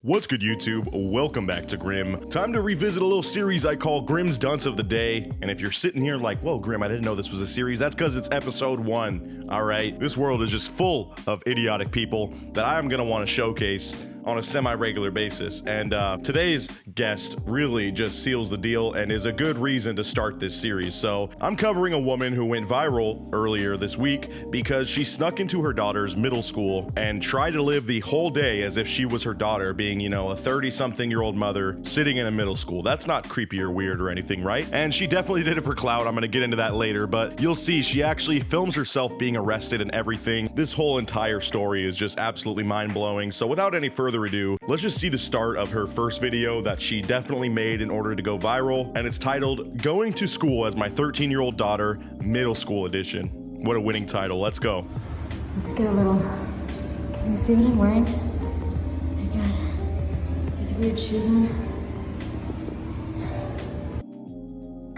What's good, YouTube? Welcome back to Grim. Time to revisit a little series I call Grim's Dunce of the Day. And if you're sitting here like, whoa, Grim, I didn't know this was a series, that's because it's episode 1, all right? This world is just full of idiotic people that I'm gonna want to showcase on a semi-regular basis. And today's guest really just seals the deal and is a good reason to start this series. So I'm covering a woman who went viral earlier this week because she snuck into her daughter's middle school and tried to live the whole day as if she was her daughter, being, you know, a 30-something-year-old mother sitting in a middle school. That's not creepy or weird or anything, right? And she definitely did it for clout. I'm gonna get into that later, but you'll see she actually films herself being arrested and everything. This whole entire story is just absolutely mind-blowing. So without any further ado, let's just see the start of her first video that she definitely made in order to go viral, and it's titled "Going to School as My 13-Year-Old Daughter, Middle School Edition." What a winning title. Let's go. Let's get a little. Can you see what I'm wearing? I got these weird shoes on.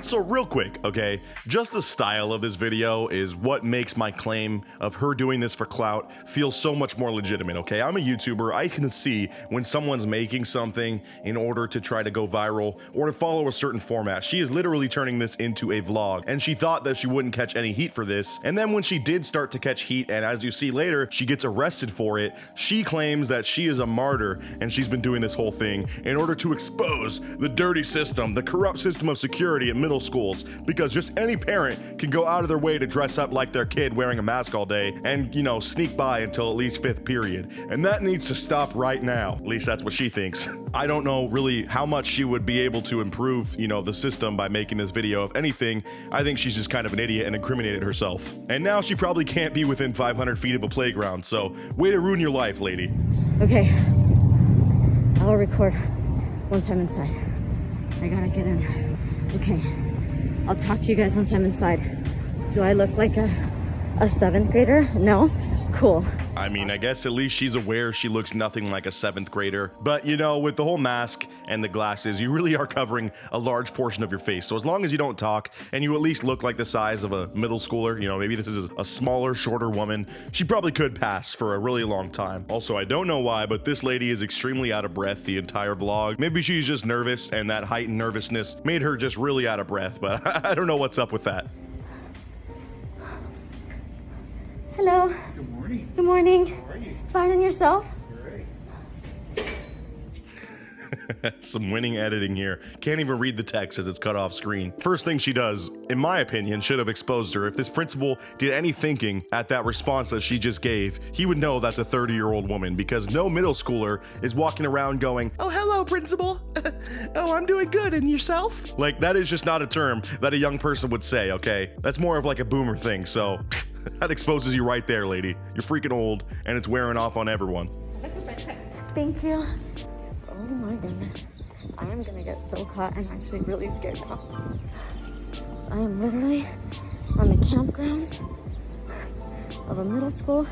So real quick, okay, just the style of this video is what makes my claim of her doing this for clout feel so much more legitimate, okay? I'm a YouTuber. I can see when someone's making something in order to try to go viral or to follow a certain format. She is literally turning this into a vlog, and she thought that she wouldn't catch any heat for this. And then when she did start to catch heat, and as you see later, she gets arrested for it, she claims that she is a martyr and she's been doing this whole thing in order to expose the dirty system, the corrupt system of security at middle schools, because just any parent can go out of their way to dress up like their kid wearing a mask all day and, you know, sneak by until at least 5th period. And that needs to stop right now. At least that's what she thinks. I don't know really how much she would be able to improve, you know, the system by making this video. If anything, I think she's just kind of an idiot and incriminated herself. And now she probably can't be within 500 feet of a playground, so way to ruin your life, lady. Okay, I'll record once I'm inside. I gotta get in. Okay, I'll talk to you guys once I'm inside. Do I look like a 7th grader? No? Cool. I mean, I guess at least she's aware she looks nothing like a 7th grader. But, you know, with the whole mask and the glasses, you really are covering a large portion of your face. So as long as you don't talk and you at least look like the size of a middle schooler, you know, maybe this is a smaller, shorter woman, she probably could pass for a really long time. Also, I don't know why, but this lady is extremely out of breath the entire vlog. Maybe she's just nervous and that heightened nervousness made her just really out of breath, but I don't know what's up with that. Hello. Good morning. Good morning. How are you? Fine, and yourself? Great. Some winning editing here. Can't even read the text as it's cut off screen. First thing she does, in my opinion, should have exposed her. If this principal did any thinking at that response that she just gave, he would know that's a 30-year-old woman, because no middle schooler is walking around going, "Oh, hello, principal. Oh, I'm doing good, and yourself?" Like, that is just not a term that a young person would say, okay? That's more of like a boomer thing, so that exposes you right there, lady. You're freaking old, and it's wearing off on everyone. Thank you. Oh my goodness. I am gonna get so caught. I'm actually really scared now. I am literally on the campgrounds of a middle school.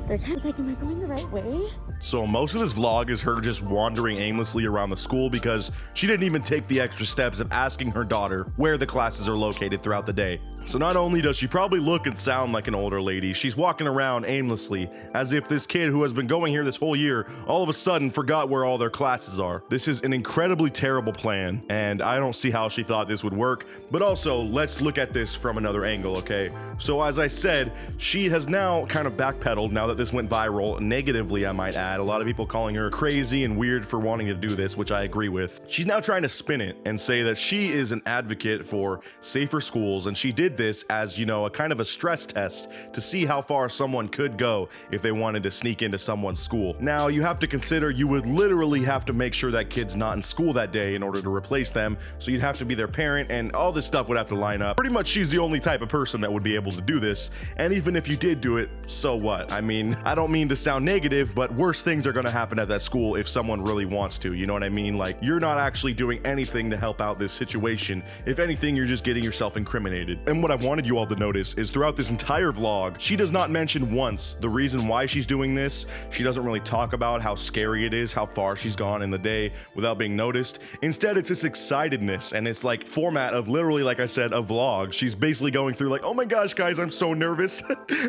They're kind of like, am I going the right way? So most of this vlog is her just wandering aimlessly around the school because she didn't even take the extra steps of asking her daughter where the classes are located throughout the day. So not only does she probably look and sound like an older lady, she's walking around aimlessly as if this kid who has been going here this whole year all of a sudden forgot where all their classes are. This is an incredibly terrible plan, and I don't see how she thought this would work. But also, let's look at this from another angle, okay? So as I said, she has now kind of backpedaled now that this went viral, negatively I might add. A lot of people calling her crazy and weird for wanting to do this, which I agree with. She's now trying to spin it and say that she is an advocate for safer schools, and she did this as, you know, a kind of a stress test to see how far someone could go if they wanted to sneak into someone's school. Now, you have to consider you would literally have to make sure that kid's not in school that day in order to replace them, so you'd have to be their parent, and all this stuff would have to line up. Pretty much she's the only type of person that would be able to do this, and even if you did do it, so what? I mean, I don't mean to sound negative, but worse things are gonna happen at that school if someone really wants to, you know what I mean? Like, you're not actually doing anything to help out this situation. If anything, you're just getting yourself incriminated. And what what I wanted you all to notice is throughout this entire vlog, she does not mention once the reason why she's doing this. She doesn't really talk about how scary it is, how far she's gone in the day without being noticed. Instead, it's this excitedness, and it's like format of literally, like I said, a vlog. She's basically going through like, oh my gosh, guys, I'm so nervous.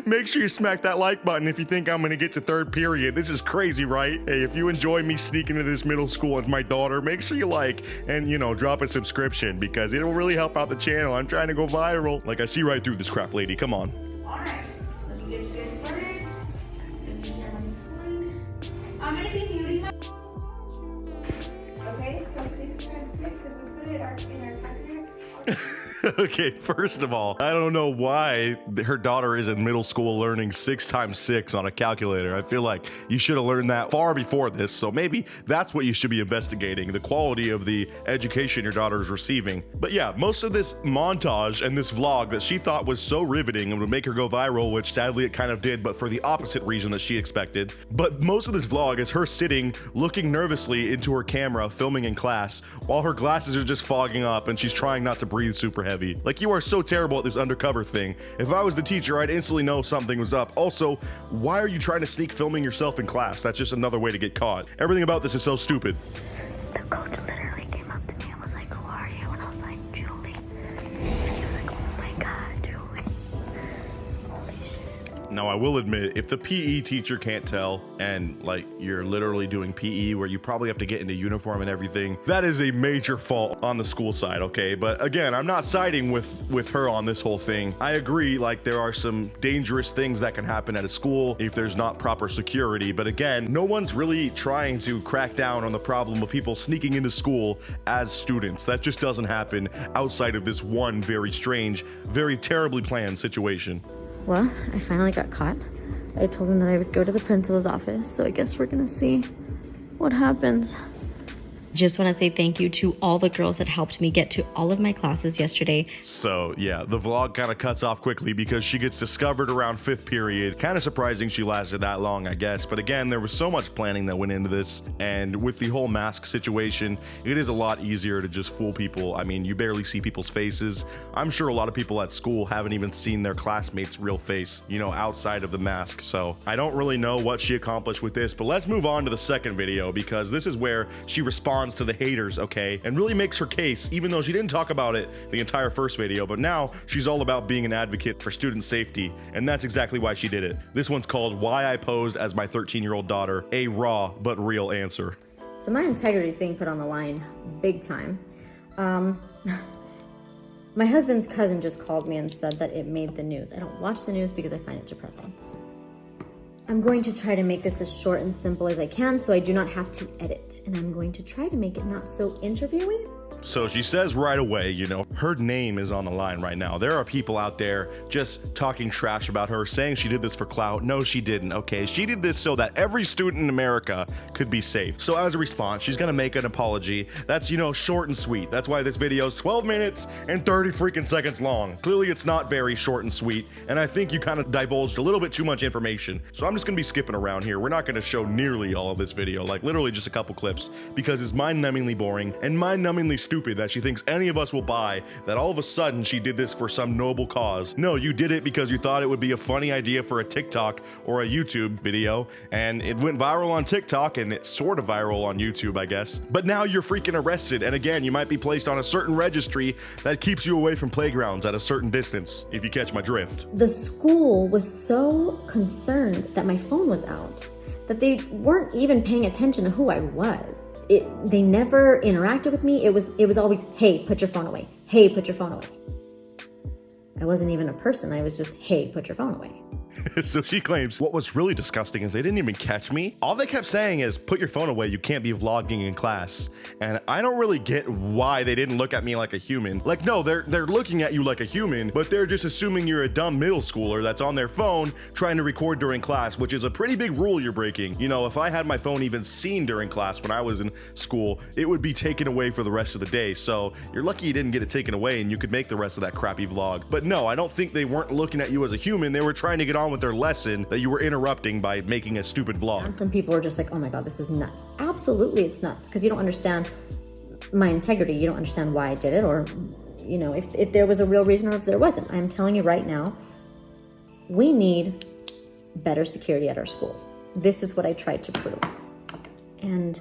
Make sure you smack that like button if you think I'm gonna get to third period. This is crazy, right? Hey, if you enjoy me sneaking into this middle school with my daughter, make sure you like and, you know, drop a subscription because it'll really help out the channel. I'm trying to go viral. Like, I see right through this crap, lady. Come on. All right, let me get you guys started. Let me share my screen. I'm gonna be muting my... Okay, so 6 times 6, if we put it in our calculator. Okay, first of all, I don't know why her daughter is in middle school learning 6 times 6 on a calculator. I feel like you should have learned that far before this, so maybe that's what you should be investigating, the quality of the education your daughter is receiving. But yeah, most of this montage and this vlog that she thought was so riveting and would make her go viral, which sadly it kind of did, but for the opposite reason that she expected. But most of this vlog is her sitting, looking nervously into her camera, filming in class, while her glasses are just fogging up and she's trying not to breathe super heavy. Like, you are so terrible at this undercover thing. If I was the teacher, I'd instantly know something was up. Also, why are you trying to sneak filming yourself in class? That's just another way to get caught. Everything about this is so stupid. The coach literally came up to me and was like, who are you? And I was like, Julie. And he was like, oh my God, Julie. Holy shit. Now, I will admit, if the PE teacher can't tell and like you're literally doing PE where you probably have to get into uniform and everything, that is a major fault on the school side, okay? But again, I'm not siding with her on this whole thing. I agree, like, there are some dangerous things that can happen at a school if there's not proper security. But again, no one's really trying to crack down on the problem of people sneaking into school as students. That just doesn't happen outside of this one very strange, very terribly planned situation. Well, I finally got caught. I told him that I would go to the principal's office, so I guess we're gonna see what happens. Just want to say thank you to all the girls that helped me get to all of my classes yesterday. So yeah, the vlog kind of cuts off quickly because she gets discovered around 5th period. Kind of surprising she lasted that long, I guess. But again, there was so much planning that went into this. And with the whole mask situation, it is a lot easier to just fool people. I mean, you barely see people's faces. I'm sure a lot of people at school haven't even seen their classmates' real face, you know, outside of the mask. So I don't really know what she accomplished with this, but let's move on to the second video because this is where she responds to the haters, okay, and really makes her case, even though she didn't talk about it the entire first video. But now she's all about being an advocate for student safety, and that's exactly why she did it. This one's called Why I Posed as My 13-Year-Old Daughter, a raw but real answer. So my integrity is being put on the line big time. My husband's cousin just called me and said that it made the news. I don't watch the news because I find it depressing. I'm going to try to make this as short and simple as I can so I do not have to edit. And I'm going to try to make it not so interviewing. So she says right away, you know, her name is on the line right now. There are people out there just talking trash about her, saying she did this for clout. No, she didn't, okay? She did this so that every student in America could be safe. So as a response, she's gonna make an apology. That's, you know, short and sweet. That's why this video is 12 minutes and 30 freaking seconds long. Clearly, it's not very short and sweet, and I think you kind of divulged a little bit too much information. So I'm just gonna be skipping around here. We're not gonna show nearly all of this video, like literally just a couple clips, because it's mind-numbingly boring and mind-numbingly stupid that she thinks any of us will buy that all of a sudden she did this for some noble cause. No, you did it because you thought it would be a funny idea for a TikTok or a YouTube video, and it went viral on TikTok and it's sort of viral on YouTube, I guess. But now you're freaking arrested, and again, you might be placed on a certain registry that keeps you away from playgrounds at a certain distance, if you catch my drift. The school was so concerned that my phone was out that they weren't even paying attention to who I was. They never interacted with me. It was always, hey, put your phone away. Hey, put your phone away. I wasn't even a person. I was just, hey, put your phone away. So she claims what was really disgusting is they didn't even catch me. All they kept saying is, put your phone away, you can't be vlogging in class. And I don't really get why they didn't look at me like a human. Like, no, they're looking at you like a human, but they're just assuming you're a dumb middle schooler that's on their phone trying to record during class, which is a pretty big rule you're breaking. You know, if I had my phone even seen during class when I was in school, it would be taken away for the rest of the day. So you're lucky you didn't get it taken away and you could make the rest of that crappy vlog. But no, I don't think they weren't looking at you as a human. They were trying to get on with their lesson that you were interrupting by making a stupid vlog. And some people were just like, oh my God, this is nuts. Absolutely, it's nuts, because you don't understand my integrity. You don't understand why I did it or you know, if there was a real reason or if there wasn't. I'm telling you right now, we need better security at our schools. This is what I tried to prove. And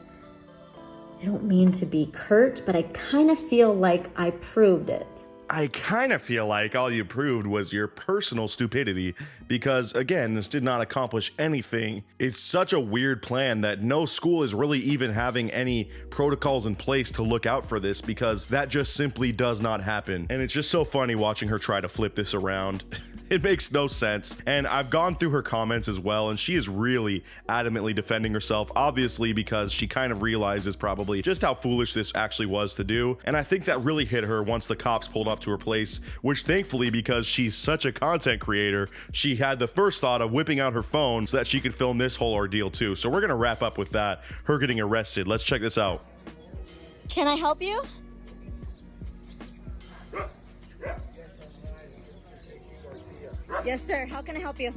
I don't mean to be curt, but I kind of feel like I proved it. I kind of feel like all you proved was your personal stupidity because, again, this did not accomplish anything. It's such a weird plan that no school is really even having any protocols in place to look out for this because that just simply does not happen. And it's just so funny watching her try to flip this around. It makes no sense. And I've gone through her comments as well, and she is really adamantly defending herself, obviously because she kind of realizes probably just how foolish this actually was to do. And I think that really hit her once the cops pulled up to her place, which thankfully, because she's such a content creator, she had the first thought of whipping out her phone so that she could film this whole ordeal too. So we're gonna wrap up with that, her getting arrested. Let's check this out. Can I help you? Yes, sir. How can I help you?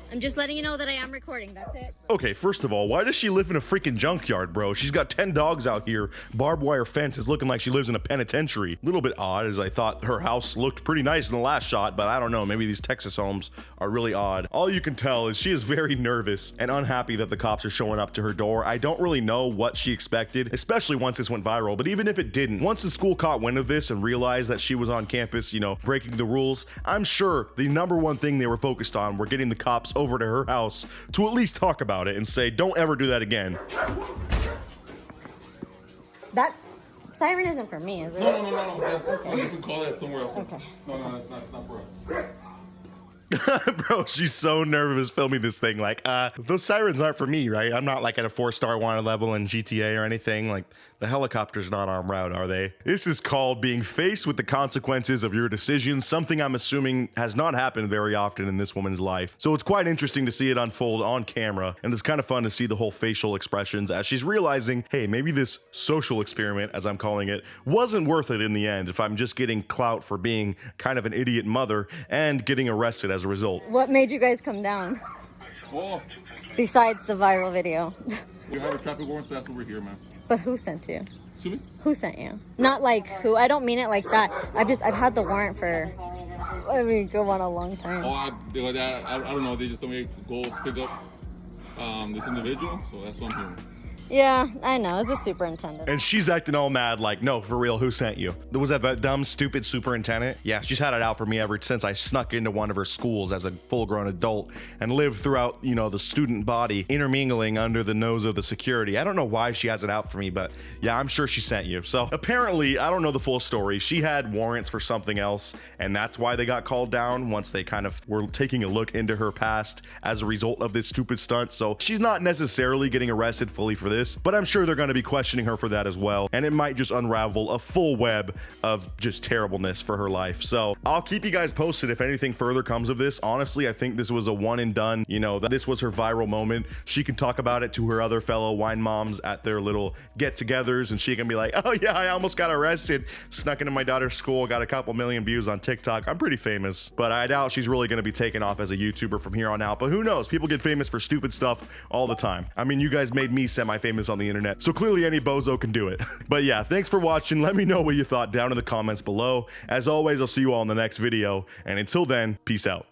I'm just letting you know that I am recording. That's it. Okay, first of all, why does she live in a freaking junkyard, bro? She's got 10 dogs out here, barbed wire fence. It's looking like she lives in a penitentiary. A little bit odd, as I thought her house looked pretty nice in the last shot, but I don't know, maybe these Texas homes are really odd. All you can tell is she is very nervous and unhappy that the cops are showing up to her door. I don't really know what she expected, especially once this went viral, but even if it didn't, once the school caught wind of this and realized that she was on campus, you know, breaking the rules, I'm sure the number one thing they were focused on were getting the cops over to her house to at least talk about it and say, don't ever do that again. That siren isn't for me, is it? No. Okay. You can call that somewhere else. Okay. No, it's not for us. Bro, she's so nervous filming this thing. Like, those sirens aren't for me, right? I'm not like at a 4-star wanted level in GTA or anything. Like, the helicopter's not en route, are they? This is called being faced with the consequences of your decisions, something I'm assuming has not happened very often in this woman's life. So it's quite interesting to see it unfold on camera, and it's kind of fun to see the whole facial expressions as she's realizing, hey, maybe this social experiment, as I'm calling it, wasn't worth it in the end if I'm just getting clout for being kind of an idiot mother and getting arrested as a result. What made you guys come down? Oh, Besides the viral video. we have a traffic warrant, so that's over here, man. But who sent you? Excuse me? Who sent you? Not like who. I don't mean it like that. I've had the warrant for, go on a long time. Oh, I don't know. They just told me to go pick up this individual, so that's what I'm hearing. Yeah, I know. It's a superintendent. And she's acting all mad like, no, for real, who sent you? Was that dumb, stupid superintendent? Yeah, she's had it out for me ever since I snuck into one of her schools as a full-grown adult and lived throughout, you know, the student body, intermingling under the nose of the security. I don't know why she has it out for me, but yeah, I'm sure she sent you. So apparently, I don't know the full story. She had warrants for something else, and that's why they got called down once they kind of were taking a look into her past as a result of this stupid stunt. So she's not necessarily getting arrested fully for this, but I'm sure they're going to be questioning her for that as well, and it might just unravel a full web of just terribleness for her life. So I'll keep you guys posted if anything further comes of this. Honestly, I think this was a one and done, you know, that this was her viral moment. She can talk about it to her other fellow wine moms at their little get-togethers, and she can be like, oh yeah, I almost got arrested, snuck into my daughter's school, got a couple million views on TikTok. I'm pretty famous, but I doubt she's really going to be taken off as a YouTuber from here on out. But who knows? People get famous for stupid stuff all the time. I mean, you guys made me semi-famous on the internet, so clearly any bozo can do it. But yeah, thanks for watching. Let me know what you thought down in the comments below. As always, I'll see you all in the next video, and until then, peace out.